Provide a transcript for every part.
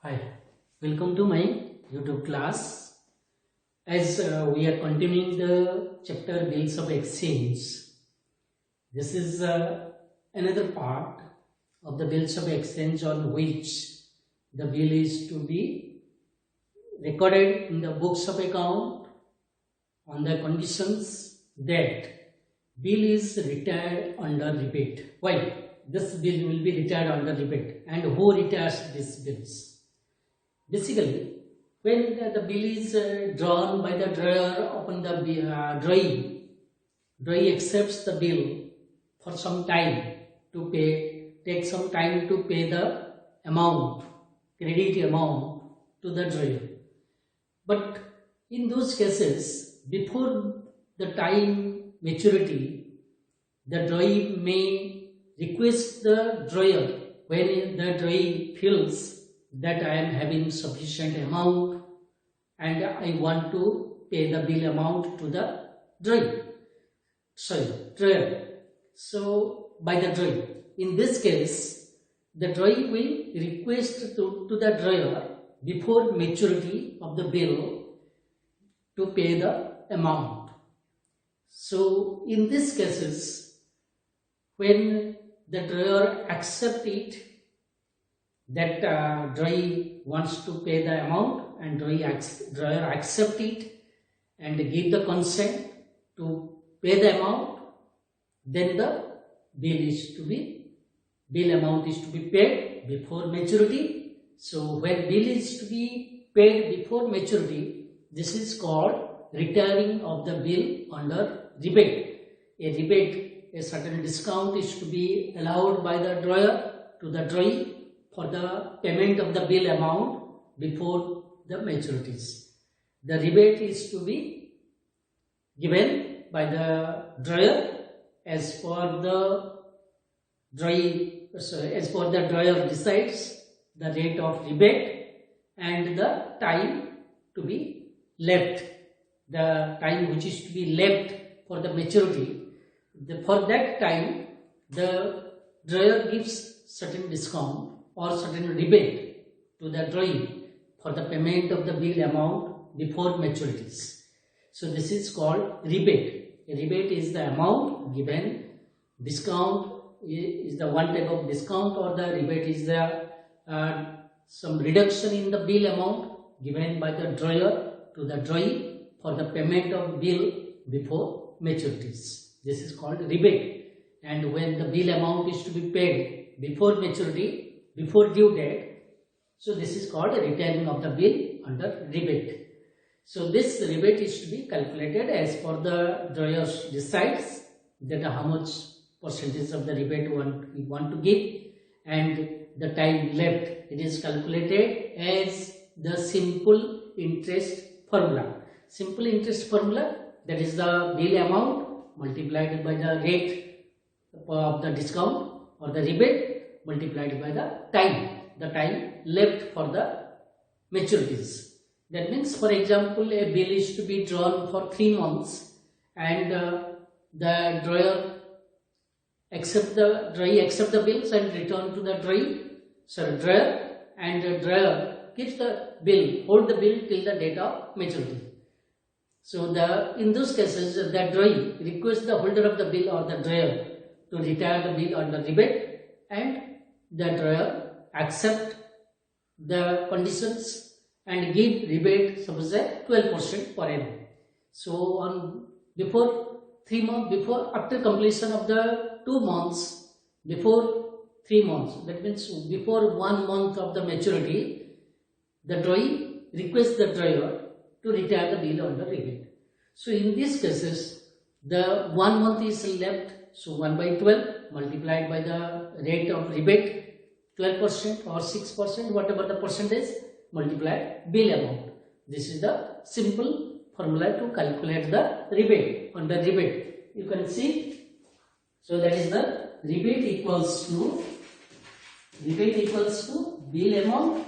Hi, welcome to my YouTube class. As we are continuing the chapter Bills of Exchange, this is another part of the Bills of Exchange on which the bill is to be recorded in the books of account on the conditions that bill is retired under rebate. Why? This bill will be retired under rebate, and who retires these bills? Basically, when the bill is drawn by the drawer upon the drawee accepts the bill for some time to pay, take some time to pay the amount, credit amount to the drawer. But in those cases, before the time maturity, the drawee may request the drawer when the drawee feels that I am having sufficient amount and I want to pay the bill amount to the drawer. So by the drawer. In this case, the drawer will request to the drawer before maturity of the bill to pay the amount. So in these cases, when the drawer accepts it, that drawee wants to pay the amount and drawer accept it and give the consent to pay the amount, then the bill amount is to be paid before maturity. So when bill is to be paid before maturity, this is called retiring of the bill under rebate. A rebate, a certain discount is to be allowed by the drawer to the drawee for the payment of the bill amount before the maturities. The rebate is to be given by the drawer as for the drawer decides the rate of rebate and the time to be left, the time which is to be left for the maturity. For that time, the drawer gives certain discount or certain rebate to the drawee for the payment of the bill amount before maturities. So this is called rebate. A rebate is the amount given. Discount is the one type of discount, or the rebate is the some reduction in the bill amount given by the drawer to the drawee for the payment of bill before maturities. This is called rebate. And when the bill amount is to be paid before maturity, before due date, so this is called retiring of the bill under rebate. So this rebate is to be calculated as per the drawer decides that how much percentage of the rebate we want to give, and the time left. It is calculated as the simple interest formula. Simple interest formula, that is the bill amount multiplied by the rate of the discount or the rebate multiplied by the time left for the maturities. That means, for example, a bill is to be drawn for 3 months and the drawer accept the bills and return to the drawer, and the drawer keeps the bill, hold the bill till the date of maturity. So in those cases, the drawer requests the holder of the bill or the drawer to retire the bill under rebate, and the drawer accept the conditions and give rebate, suppose 12% per annum. So after completion of the 2 months, before 3 months, that means before 1 month of the maturity, the drawee requests the drawer to retire the bill under rebate. So in these cases, the 1 month is left, so 1 by 12 multiplied by the rate of rebate, 12% or 6%, whatever the percentage, multiply bill amount. This is the simple formula to calculate the rebate under rebate. You can see, so that is the rebate equals to bill amount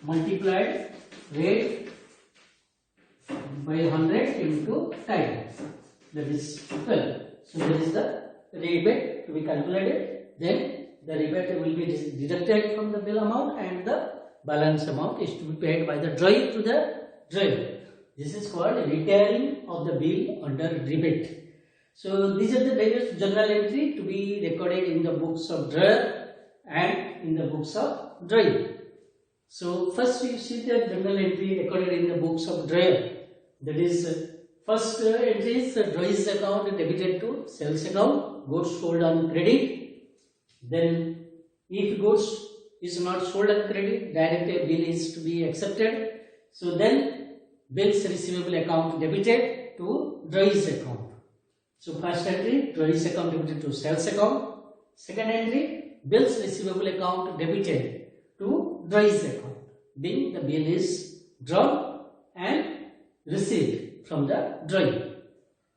multiplied rate by 100 into time, that is 12. So that is the rebate to be calculated. Then the rebate will be deducted from the bill amount and the balance amount is to be paid by the drawer to the drawer. This is called retiring of the bill under rebate. So these are the various journal entry to be recorded in the books of drawer and in the books of drawer. So first we see the journal entry recorded in the books of drawer. That is, first entry is drawer's account debited to sales account, goods sold on credit. Then if goods is not sold on credit, direct bill is to be accepted. So then bills receivable account debited to drawer's account. So first entry, drawer's account debited to sales account. Second entry, bills receivable account debited to drawer's account, being the bill is drawn and received from the drawer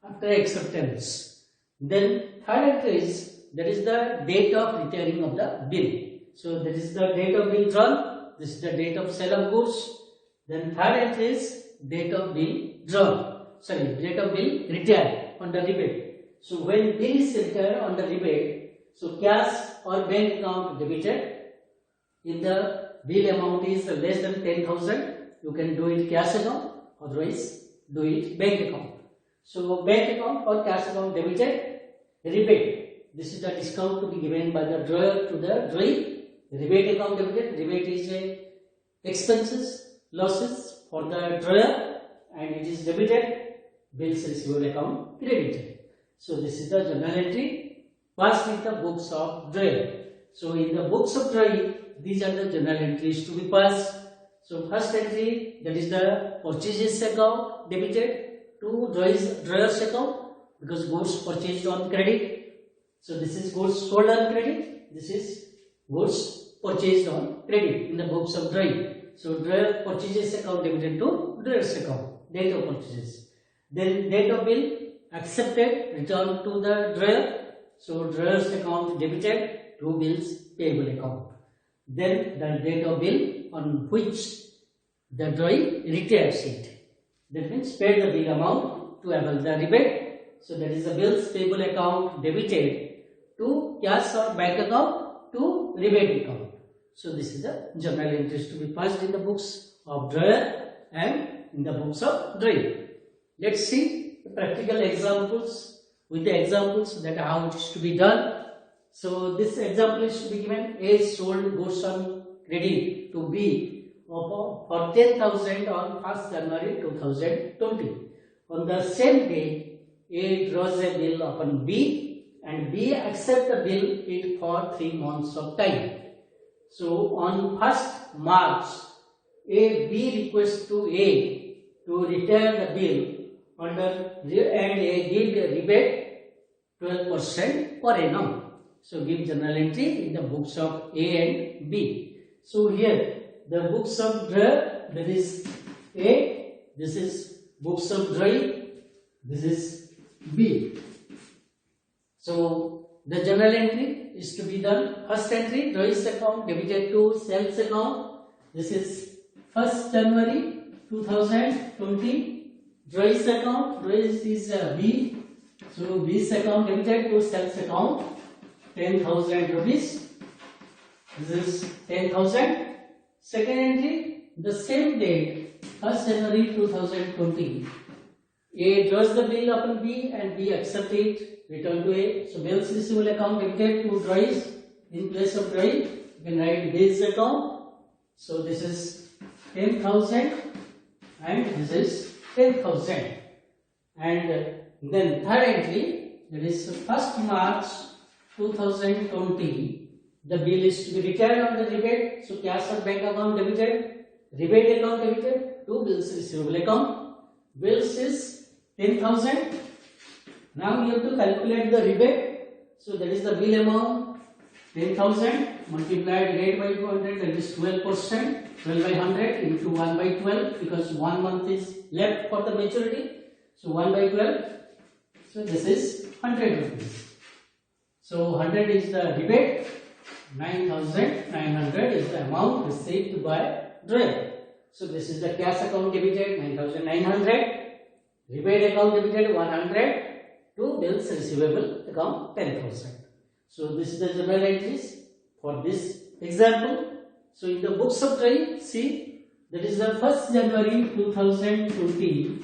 after acceptance. Then third entry is, that is the date of retiring of the bill. So that is the date of bill drawn, this is the date of sale of goods. Then third entry is date of bill drawn, date of bill retired on the rebate. So when bill is retired on the rebate, so cash or bank account debited. If the bill amount is less than 10,000, you can do it cash account, otherwise do it bank account. So bank account or cash account debited, rebate. This is the discount to be given by the drawer to the drawer. Rebate account debited. Rebate is a expenses, losses for the drawer, and it is debited. Bills receivable account credited. So this is the journal entry passed in the books of drawer. So in the books of drawer, these are the journal entries to be passed. So first entry, that is the purchases account debited to drawer's account, because goods purchased on credit. So this is goods sold on credit. This is goods purchased on credit in the books of drawer. So drawer purchases account debited to drawer's account, date of purchases. Then date of bill accepted, returned to the drawer. So drawer's account debited to bills payable account. Then the date of bill on which the drawer retires it. That means paid the bill amount to avail the rebate. So that is the bills payable account debited to cash or bank account to rebate account. So this is the journal entries to be passed in the books of drawer and in the books of drawer. Let's see the practical examples with the examples that how it is to be done. So this example is to be given: A sold goods on credit to B for 10,000 on 1st January 2020. On the same day, A draws a bill upon B and B accepts the bill it for 3 months of time. So on 1st March, B requests to A to return the bill and A give a rebate 12% per annum. So give journal entry in the books of A and B. So here the books of drawer, that is A, this is books of drawer, this is B. So the journal entry is to be done. First entry, drawer's account debited to sales account. This is 1st January 2020. Drawer's account, drawer's is B. So B's account debited to sales account 10,000 rupees. This is 10,000. Second entry, the same date, 1st January 2020. A draws the bill upon B and B accepts it, return to A. So bills receivable account debited to drawer's. In place of drawer, you can write bills account. So this is 10,000 and this is 10,000. And then third entry, that is 1st March 2020. The bill is to be returned on the rebate. So cash or bank account debited, rebate account debited to bills receivable account. Bills is 10,000. Now we have to calculate the rebate. So that is the bill amount 10,000 multiplied rate by 200, that is 12%. 12 by 100 into 1 by 12, because 1 month is left for the maturity. So 1 by 12. So this is 100 rupees. So 100 is the rebate. 9,900 is the amount received by drawer. So this is the cash account debited 9,900, rebate account debited 100, to bills receivable account 10,000. So this is the journal entries for this example. So in the books of DRIE, see, that is the 1st January 2020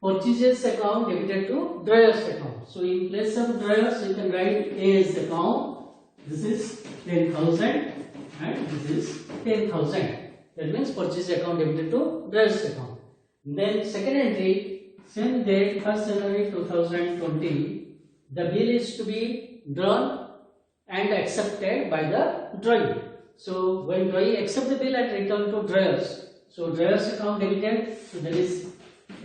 purchases account debited to drawers account. So in place of drawers, you can write AS account. This is 10,000 and this is 10,000. That means purchase account debited to drawers account. Then second entry, same date 1st January 2020, the bill is to be drawn and accepted by the DRIE. So when DRIE accept the bill and return to drawers, so drawers account debited, so that is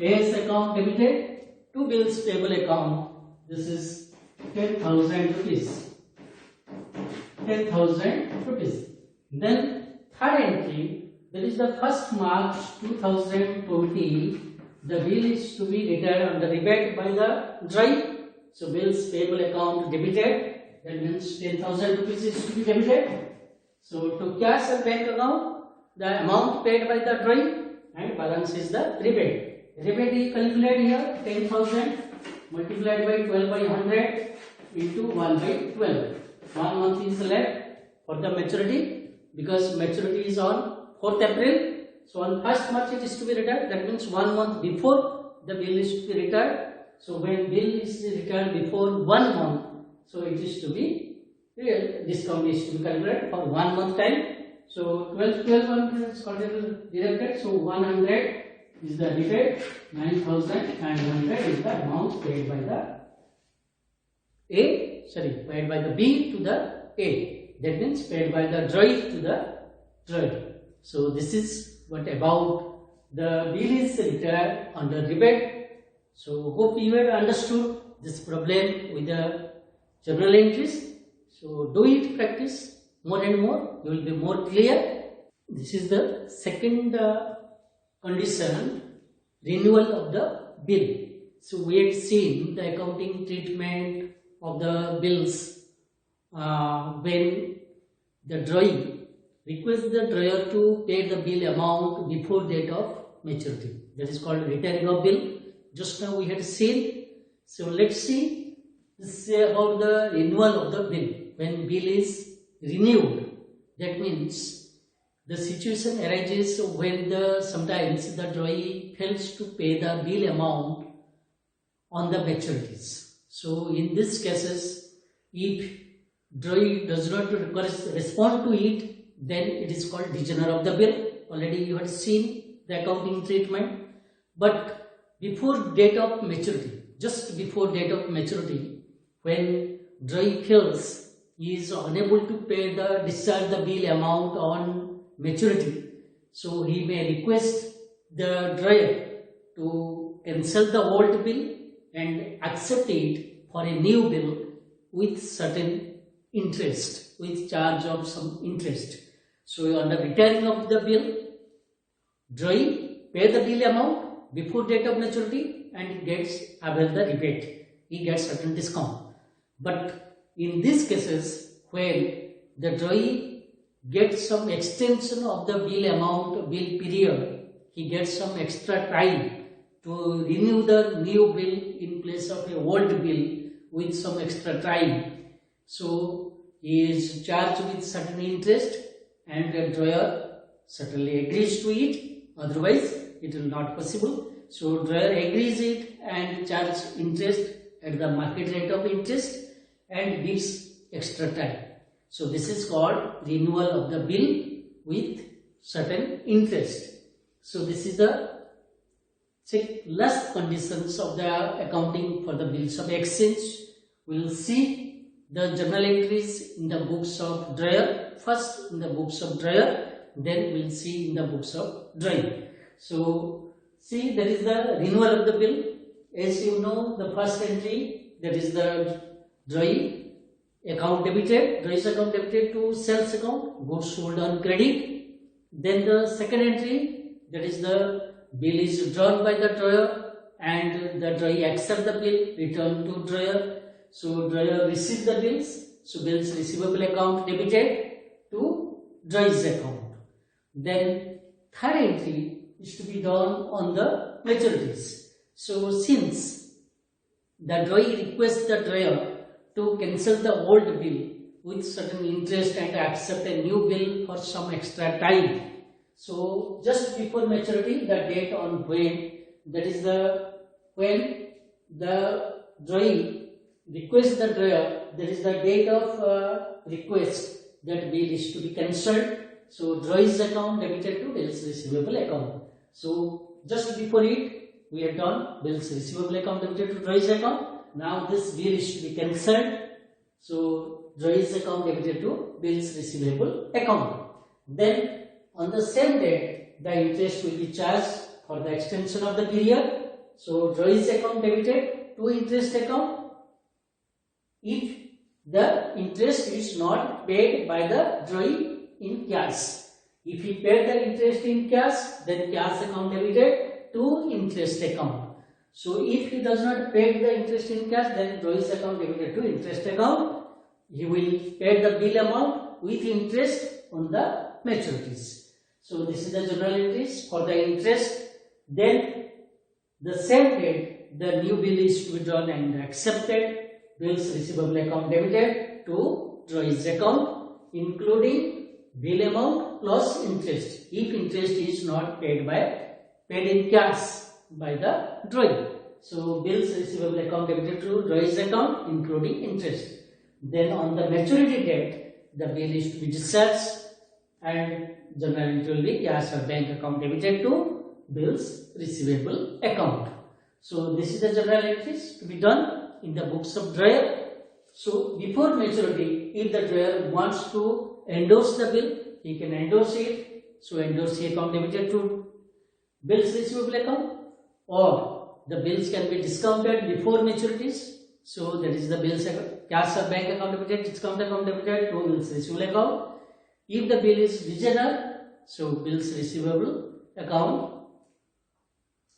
AS account debited to bills payable account. This is 10,000 rupees. 10,000 rupees. Then third entry, that is the 1st March 2020, the bill is to be returned on the rebate by the DRIE. So bills payable account debited, that means 10,000 rupees is to be debited. So to cash and bank account, the amount paid by the DRIE and balance is the rebate. Rebate is calculated here, 10,000 multiplied by 12 by 100 into 1 by 12. 1 month is left for the maturity, because maturity is on 4th April. So on 1st March it is to be returned. That means 1 month before the bill is to be returned. So when bill is returned before 1 month, so it is to be discount is to be calculated for 1 month time. So 12 is deducted. So 100 is the rebate, 9,900 is the amount paid by the paid by the B to the A. That means paid by the DRIE to the DRIE. So this is what about the bill is returned under rebate. So hope you have understood this problem with the journal entries. So do it, practice more and more, you will be more clear. This is the second condition, renewal of the bill. So we had seen the accounting treatment of the bills when the DRIE requests the drawer to pay the bill amount before date of maturity. That is called returning of bill. Just now we had seen. So let's see. This is about the renewal of the bill. When bill is renewed, that means the situation arises when sometimes the DRIE fails to pay the bill amount on the maturities. So in these cases, if DRIE does not respond to it, then it is called degener of the bill. Already you had seen the accounting treatment. But before date of maturity, just before date of maturity, when DRIE feels he is unable to pay the discharge the bill amount on maturity, so he may request the DRIE to cancel the old bill and accept it for a new bill with certain interest, with charge of some interest. So on the return of the bill, DRIE pay the bill amount before date of maturity and gets avail the rebate. He gets certain discount. But in these cases, when the DRIE gets some extension of the bill amount, bill period, he gets some extra time to renew the new bill in place of a old bill with some extra time. So he is charged with certain interest and the drawer certainly agrees to it, otherwise it will not possible. So drawer agrees it and charges interest at the market rate of interest and gives extra time. So this is called renewal of the bill with certain interest. So this is the last conditions of the accounting for the bills of exchange. We will see the journal entries in the books of drawer. First in the books of drawer, then we will see in the books of DRIE. So see, there is the renewal of the bill. As you know, the first entry, that is the DRIE account debited, DRIE's account debited to sales account, goods sold on credit. Then the second entry, that is the bill is drawn by the drawer and the DRIE accept the bill, return to drawer. So drawer receives the bills, so bills receivable account debited to DRIE's account. Then third entry is to be done on the maturities. So since the DRIE requests the drawer to cancel the old bill, with certain interest and accept a new bill for some extra time. So just before maturity, the date on when, that is when the drawee requests the drawer, that is the date of request that bill is to be cancelled. So drawee's account debited to bills receivable account. So just before it, we have done bills receivable account debited to drawee's account. Now this bill is to be cancelled. So drawee's account debited to bills receivable account. Then on the same date, the interest will be charged for the extension of the period. So drawee's account debited to interest account if the interest is not paid by the drawee in cash. If he paid the interest in cash, then cash account debited to interest account. So if he does not pay the interest in cash, then drawee's account debited to interest account. He will pay the bill amount with interest on the maturities. So this is the journal entries for the interest. Then the same date, the new bill is to be drawn and accepted. Bills receivable account debited to drawee's account, including bill amount plus interest, if interest is not paid in cash by the drawee. So bills receivable account debited to drawee's account, including interest. Then on the maturity date, the bill is to be discharged and journal entry will be cash or bank account debited to bills receivable account. So this is the journal entries to be done in the books of drawer. So before maturity, if the drawer wants to endorse the bill, he can endorse it. So endorse account debited to bills receivable account, or the bills can be discounted before maturities. So that is the bills cash or bank account debited, discount account debited to bills receivable account. If the bill is retainer, so bills receivable account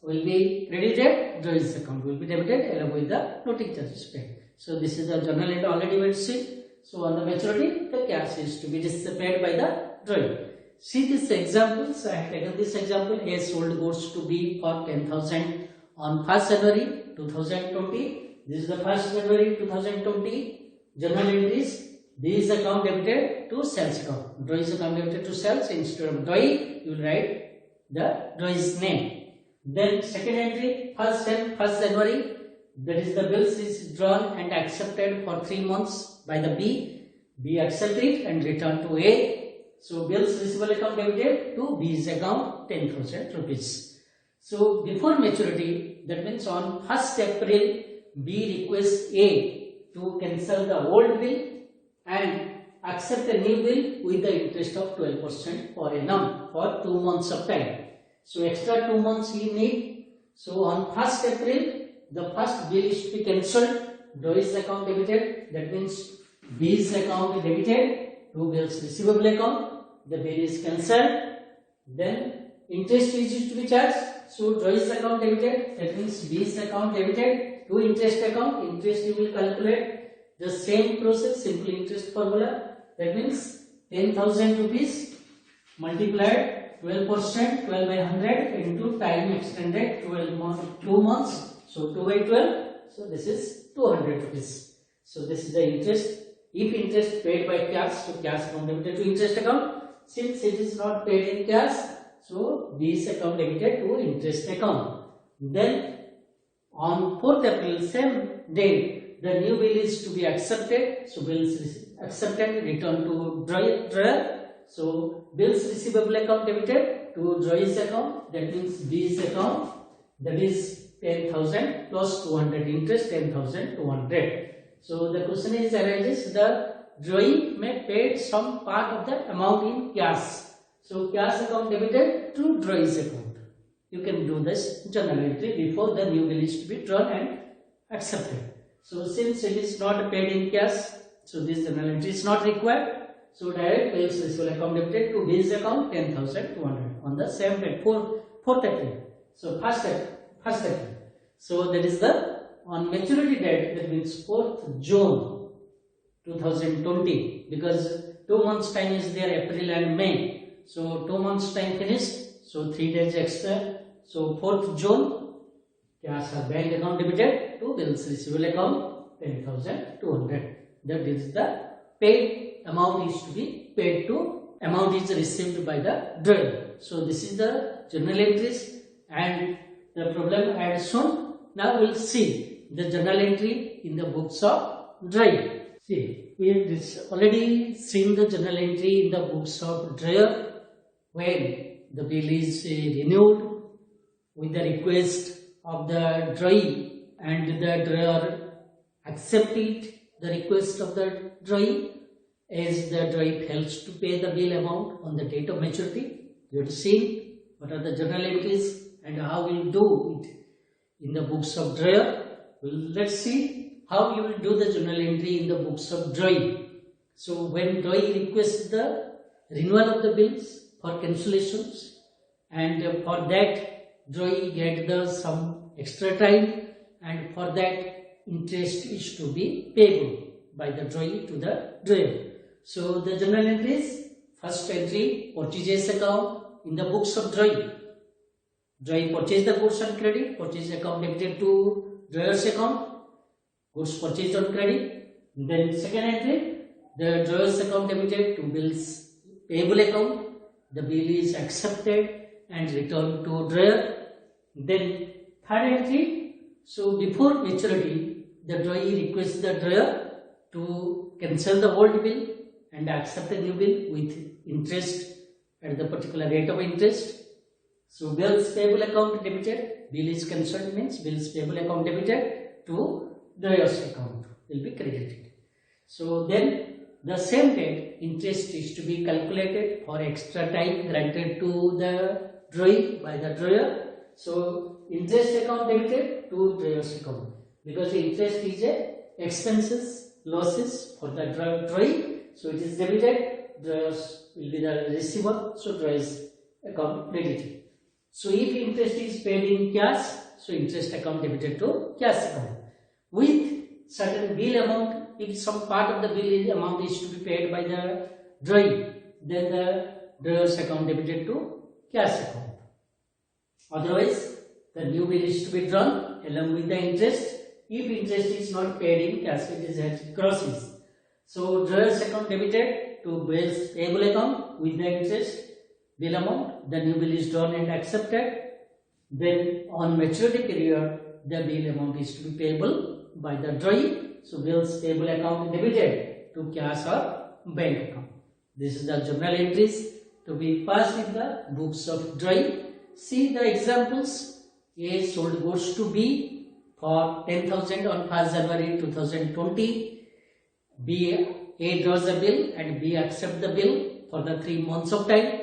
will be credited, drawee's account will be debited along with the noting charges paid. So this is the journal entry already we see. So on the maturity, the cash is to be paid by the drawee. See these examples. I have taken this example. A sold goods to B for 10,000 on 1st January 2020. This is the 1st January 2020 journal entries. This account debited to sales account. Drawee's account debited to sales. Instead of drawee, you will write the drawee's name. Then second entry, 1st January, that is the bills is drawn and accepted for 3 months by the B. B accept it and return to A. So bills receivable account debited to B's account 10,000 rupees. So before maturity, that means on 1st April, B requests A to cancel the old bill and accept a new bill with the interest of 12% per annum for 2 months of time. So extra 2 months he need. So on 1st April, the first bill is to be cancelled. Drawee's account debited. That means B's account debited to bills receivable account. The bill is cancelled. Then interest is to be charged. So Drawee's account debited. That means B's account debited to interest account. Interest you will calculate the same process, simple interest formula. That means 10,000 rupees multiplied 12%, 12 by 100 into time extended 2 months. So 2 by 12. So this is 200 rupees. So this is the interest. If interest paid by cash, so cash account debited to interest account. Since it is not paid in cash, so B's account debited to interest account. Then on 4th April, same day, the new bill is to be accepted. So bills accepted, return to drawer. So bills receivable account debited to drawee's account. That means B's account. That is 10,000 plus 200 interest 10,200. So the question is arises, the drawee may pay some part of the amount in cash. So cash account debited to drawee's account. You can do this journal entry before the new bill is to be drawn and accepted. So since it is not paid in cash, so this journal entry is not required. So direct bills receivable account debited to B's account 10,200 on the same date, 4th April. So 1st April. So that is the on maturity date, that means 4th June 2020, because 2 months time is there, April and May. So 2 months time finished. So 3 days extra. So 4th June, cash or bank account debited to bills receivable account 10,200. That is the paid amount is to be paid to amount is received by the drawer. So this is the journal entries and the problem I had shown. Now we will see the journal entry in the books of drawer. See, we have already seen the journal entry in the books of drawer when the bill is renewed with the request of the drawer and the drawer accepted the request of the drawer as the drawer fails to pay the bill amount on the date of maturity. You have seen what are the journal entries and how we will do it in the books of drawer. Well, let's see how you will do the journal entry in the books of drawer. So when drawer requests the renewal of the bills for cancellations, and for that drawer get the some extra time, and for that interest is to be payable by the drawer to the drawer. So the journal entries, first entry, purchase account in the books of drawer. Drawer purchased the goods on credit, purchase account debited to drawer's account, goods purchased on credit. Then second entry, the drawer's account debited to bills payable account, the bill is accepted and returned to drawer. Then third entry, so before maturity, the drawer requests the drawer to cancel the old bill and accept a new bill with interest at the particular rate of interest. So bills payable account debited, bill is cancelled means bills payable account debited to drawer's account will be credited. So then the same date interest is to be calculated for extra time granted to the drawer by the drawer. So interest account debited to drawer's account, because interest is a expenses, losses for the drawer. So it is debited, drawers will be the receiver, so drawer's account credited. So if interest is paid in cash, so interest account debited to cash account. With certain bill amount, if some part of the bill amount is to be paid by the drawer, then the drawer's account debited to cash account. Otherwise, the new bill is to be drawn along with the interest. If interest is not paid in cash, it is at crosses. So drawer's account debited to bills payable account with the interest bill amount. The new bill is drawn and accepted. Then on maturity period, the bill amount is to be payable by the drawer. So bills payable account debited to cash or bank account. This is the journal entries to be passed in the books of drawer. See the examples. A sold goods to B for 10,000 on 1st January 2020. A draws a bill and B accepts the bill for the 3 months of time.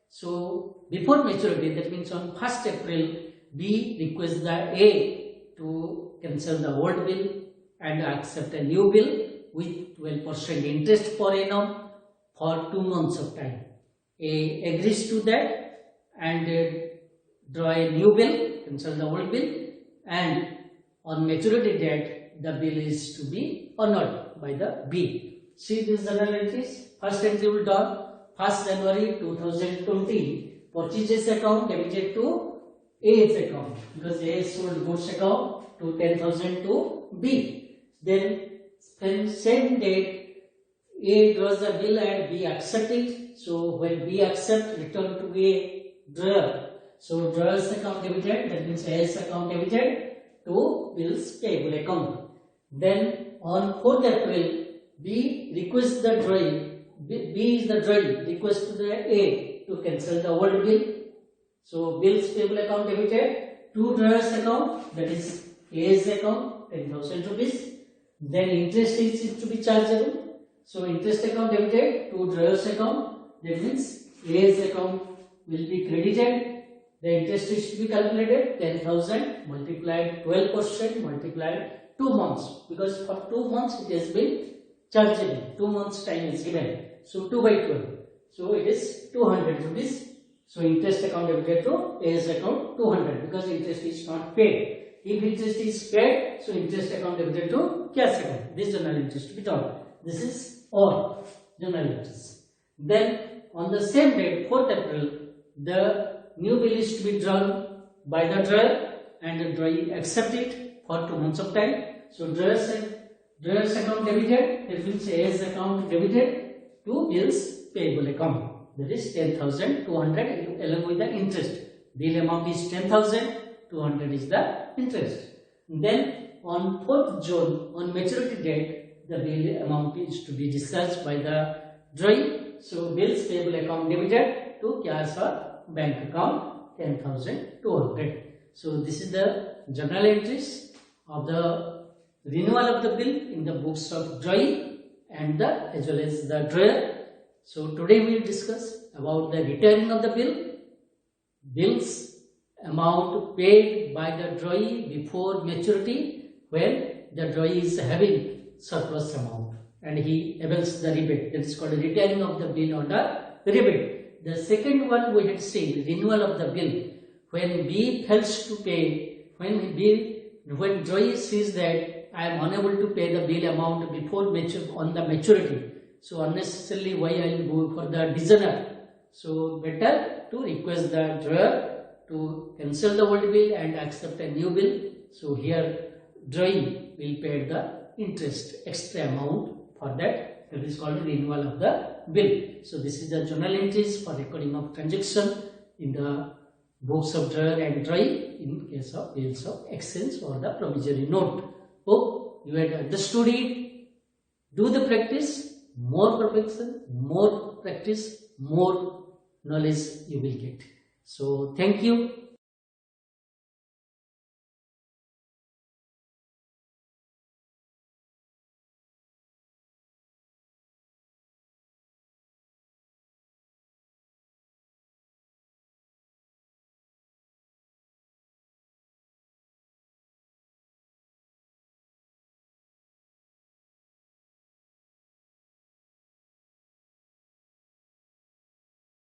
So before maturity, that means on 1st April, B requests the A to cancel the old bill and accept a new bill with 12% interest per annum for 2 months of time. A agrees to that and draw a new bill, cancel the old bill, and on maturity date, the bill is to be honored by the B. See these journal entries. First entry will done 1st January 2020. Purchases account debited to A's account, because A sold goods account to 10,000 to B. Then same date, A draws a bill and B accepts it. So when B accepts, return to A drawer. So drawer's account debited, that means A's account debited to bills payable account. Then on 4th April, B requests the drawer, B is the drawer, requests to the A to cancel the old bill. So bills payable account debited to drawer's account, that is A's account, 10,000 rupees. Then interest is to be chargeable. So interest account debited to drawer's account, that means A's account will be credited. The interest is to be calculated 10,000 multiplied 12% multiplied 2 months, because for 2 months it has been chargeable. 2 months time is given. So 2 by 12. So it is 200 rupees. So interest account debited to A's account 200, because interest is not paid. If interest is paid, so interest account debited to cash account. This journal entry to be done. This is all journal entries. Then on the same date, 4th April, the new bill is to be drawn by the drawer and the drawer accept it for 2 months of time. So Drawers account debited, that means AS account debited to bills payable account. That is 10,200 along with the interest. Bill amount is 10,000, 200 is the interest. Then on 4th June, on maturity date, the bill amount is to be discharged by the drawee. So bills payable account debited to cash or bank account 10,200. So this is the journal entries of the renewal of the bill in the books of drawee and as well as the drawer. So today we will discuss about the retiring of the bill, bills amount paid by the drawee before maturity when the drawee is having surplus amount and he avails the rebate. That is called retiring of the bill under rebate. The second one we had seen, renewal of the bill, when B fails to pay, when drawee sees that I am unable to pay the bill amount before on the maturity, so unnecessarily why I will go for the dishonor. So better to request the drawer to cancel the old bill and accept a new bill. So here drawee will pay the interest extra amount for that. That is called renewal of the bill. So this is the journal entries for recording of transaction in the books of drawer and drawee in case of bills of exchange or the promissory note. Hope you had understood it. Do the practice. More perfection, more practice, more knowledge you will get. So thank you.